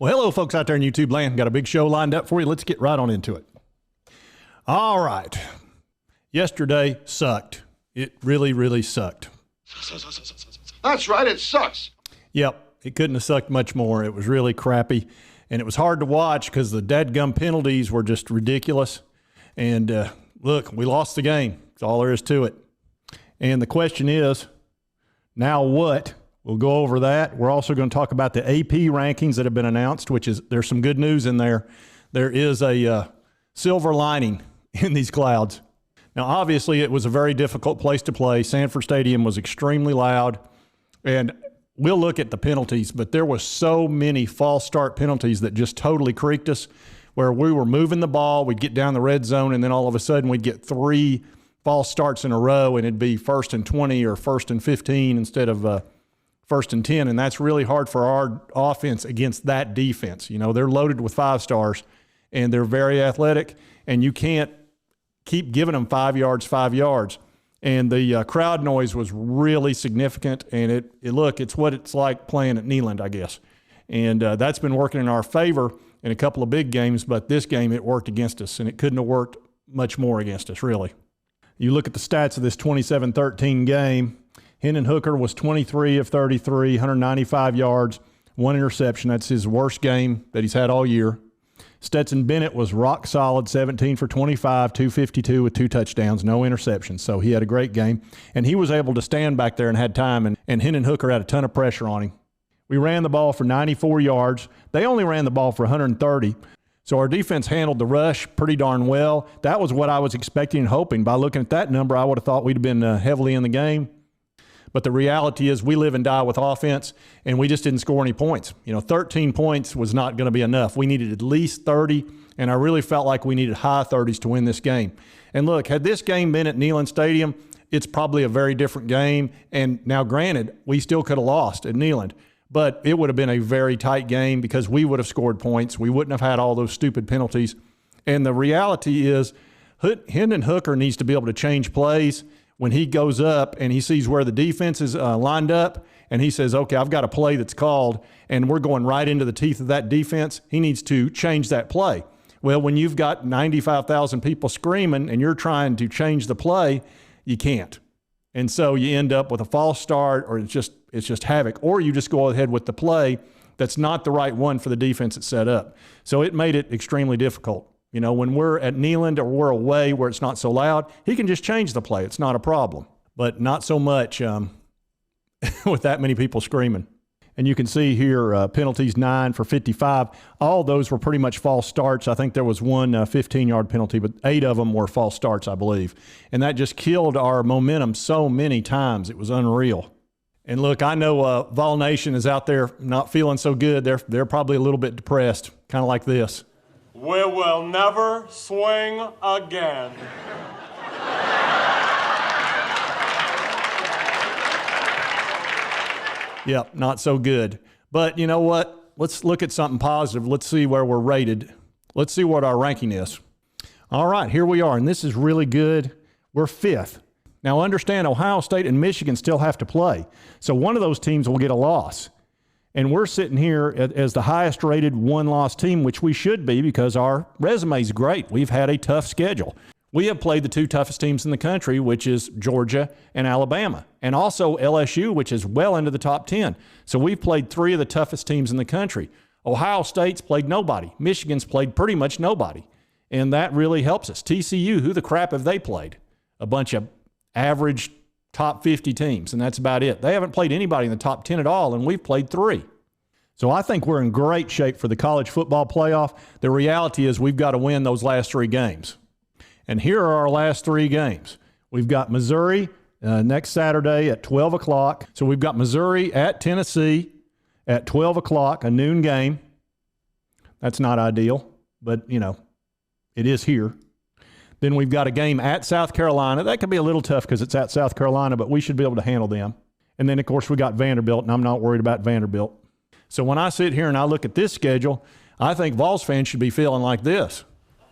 Well, hello, folks out there in YouTube land. Got a big show lined up for you. Let's get right on into it. All right. Yesterday sucked. It really, really sucked. That's right, it sucks. Yep, it couldn't have sucked much more. It was really crappy, and it was hard to watch because the dadgum penalties were just ridiculous. And look, we lost the game. That's all there is to it. And the question is, now what? We'll go over that. We're also going to talk about the AP rankings that have been announced, which is, there's some good news in there. There is a silver lining in these clouds. Now, obviously, it was a very difficult place to play. SAMFORD Stadium was extremely loud. And we'll look at the penalties, but there was so many false start penalties that just totally creaked us, where we were moving the ball, we'd get down the red zone, and then all of a sudden we'd get 3 false starts in a row, and it'd be 1st and 20 or 1st and 15 instead of 1st and 10, and that's really hard for our offense against that defense. You know, they're loaded with 5 stars, and they're very athletic, and you can't keep giving them 5 yards, 5 yards. And the crowd noise was really significant, and it's what it's like playing at Neyland, I guess. And that's been working in our favor in a couple of big games, but this game it worked against us, and it couldn't have worked much more against us, really. You look at the stats of this 27-13 game. Hendon Hooker was 23 of 33, 195 yards, 1 interception. That's his worst game that he's had all year. Stetson Bennett was rock solid, 17 for 25, 252 with 2 touchdowns, no interceptions. So he had a great game. And he was able to stand back there and had time, and Hendon Hooker had a ton of pressure on him. We ran the ball for 94 yards. They only ran the ball for 130. So our defense handled the rush pretty darn well. That was what I was expecting and hoping. By looking at that number, I would have thought we'd have been heavily in the game. But the reality is we live and die with offense, and we just didn't score any points. You know, 13 points was not going to be enough. We needed at least 30, and I really felt like we needed high 30s to win this game. And look, had this game been at Neyland Stadium, it's probably a very different game. And now, granted, we still could have lost at Neyland, but it would have been a very tight game because we would have scored points. We wouldn't have had all those stupid penalties. And the reality is Hendon Hooker needs to be able to change plays. When he goes up and he sees where the defense is lined up and he says, okay, I've got a play that's called and we're going right into the teeth of that defense, he needs to change that play. Well, when you've got 95,000 people screaming and you're trying to change the play, you can't. And so you end up with a false start, or it's just havoc, or you just go ahead with the play that's not the right one for the defense that's set up. So it made it extremely difficult. You know, when we're at Neyland or we're away where it's not so loud, he can just change the play. It's not a problem. But not so much with that many people screaming. And you can see here penalties 9 for 55. All those were pretty much false starts. I think there was one 15-yard penalty, but 8 of them were false starts, I believe. And that just killed our momentum so many times. It was unreal. And look, I know Vol Nation is out there not feeling so good. They're probably a little bit depressed, kind of like this. We will never swing again. Yep, not so good. But you know what? Let's look at something positive. Let's see where we're rated. Let's see what our ranking is. All right, here we are, and this is really good. We're 5th. Now understand, Ohio State and Michigan still have to play. So one of those teams will get a loss. And we're sitting here as the highest rated 1-loss team, which we should be because our resume is great. We've had a tough schedule. We have played the 2 toughest teams in the country, which is Georgia and Alabama, and also LSU, which is well into the top 10. So we've played 3 of the toughest teams in the country. Ohio State's played nobody. Michigan's played pretty much nobody. And that really helps us. TCU, who the crap have they played? A bunch of average top 50 teams, and that's about it. They haven't played anybody in the top 10 at all, and we've played 3. So I think we're in great shape for the college football playoff. The reality is we've got to win those last 3 games. And here are our last 3 games. We've got Missouri next Saturday at 12 o'clock. So we've got Missouri at Tennessee at 12 o'clock, a noon game. That's not ideal, but, you know, it is here. Then we've got a game at South Carolina. That could be a little tough because it's at South Carolina, but we should be able to handle them. And then, of course, we got Vanderbilt, and I'm not worried about Vanderbilt. So when I sit here and I look at this schedule, I think Vols fans should be feeling like this.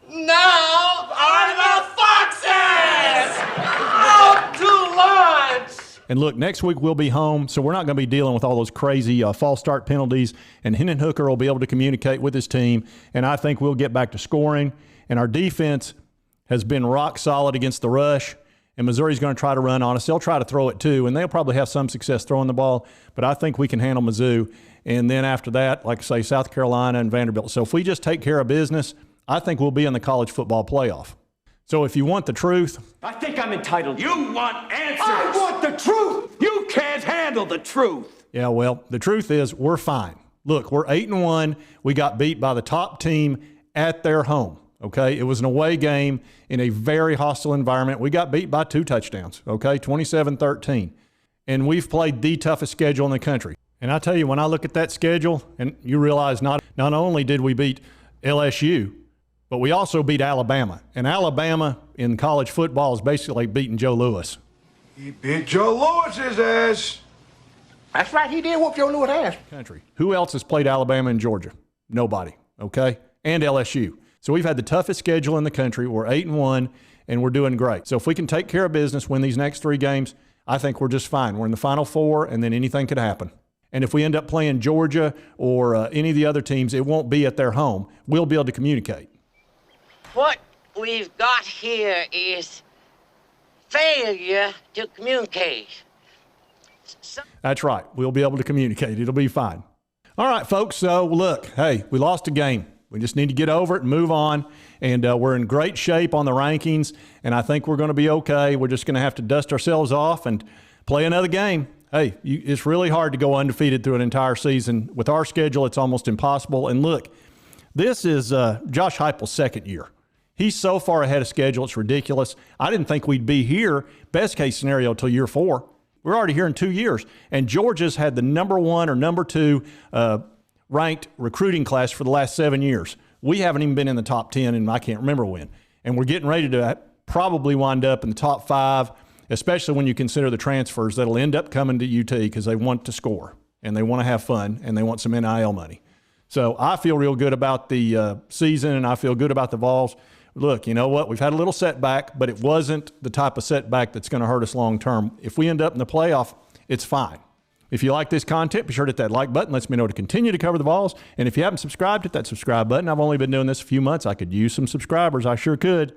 Now are the Foxes out to lunch! And look, next week we'll be home, so we're not going to be dealing with all those crazy false start penalties. And Hendon Hooker will be able to communicate with his team, and I think we'll get back to scoring. And our defense has been rock solid against the rush, and Missouri's going to try to run on us. They'll try to throw it too, and they'll probably have some success throwing the ball, but I think we can handle Mizzou. And then after that, like I say, South Carolina and Vanderbilt. So if we just take care of business, I think we'll be in the college football playoff. So if you want the truth, I think I'm entitled. You want answers. I want the truth. You can't handle the truth. yeah, well, the truth is we're fine. Look, we're 8-1. We got beat by the top team at their home. Okay, it was an away game in a very hostile environment. We got beat by 2 touchdowns, okay, 27-13. And we've played the toughest schedule in the country. And I tell you, when I look at that schedule, and you realize not only did we beat LSU, but we also beat Alabama. And Alabama in college football is basically beating Joe Louis. He beat Joe Lewis's ass. That's right, he did whoop Joe Louis' ass. Country. Who else has played Alabama and Georgia? Nobody, okay? And LSU. So we've had the toughest schedule in the country. We're 8-1, and we're doing great. So if we can take care of business, win these next 3 games, I think we're just fine. We're in the Final Four, and then anything could happen. And if we end up playing Georgia or any of the other teams, it won't be at their home. We'll be able to communicate. What we've got here is failure to communicate. That's right. We'll be able to communicate. It'll be fine. All right, folks. So, look, hey, we lost a game. We just need to get over it and move on. And we're in great shape on the rankings, and I think we're going to be okay. We're just going to have to dust ourselves off and play another game. Hey, it's really hard to go undefeated through an entire season. With our schedule, it's almost impossible. And look, this is Josh Heupel's second year. He's so far ahead of schedule, it's ridiculous. I didn't think we'd be here, best case scenario, till year 4. We're already here in 2 years. And Georgia's had the number 1 or number 2 ranked recruiting class for the last 7 years. We haven't even been in the top 10, and I can't remember when. And we're getting ready to probably wind up in the top 5, especially when you consider the transfers that'll end up coming to UT because they want to score, and they want to have fun, and they want some NIL money. So I feel real good about the season, and I feel good about the Vols. Look, you know what? We've had a little setback, but it wasn't the type of setback that's going to hurt us long term. If we end up in the playoff, it's fine. If you like this content, be sure to hit that like button. Lets me know to continue to cover the Vols. And if you haven't subscribed, hit that subscribe button. I've only been doing this a few months. I could use some subscribers. I sure could.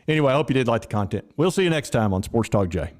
Anyway, I hope you did like the content. We'll see you next time on Sports Talk Jay.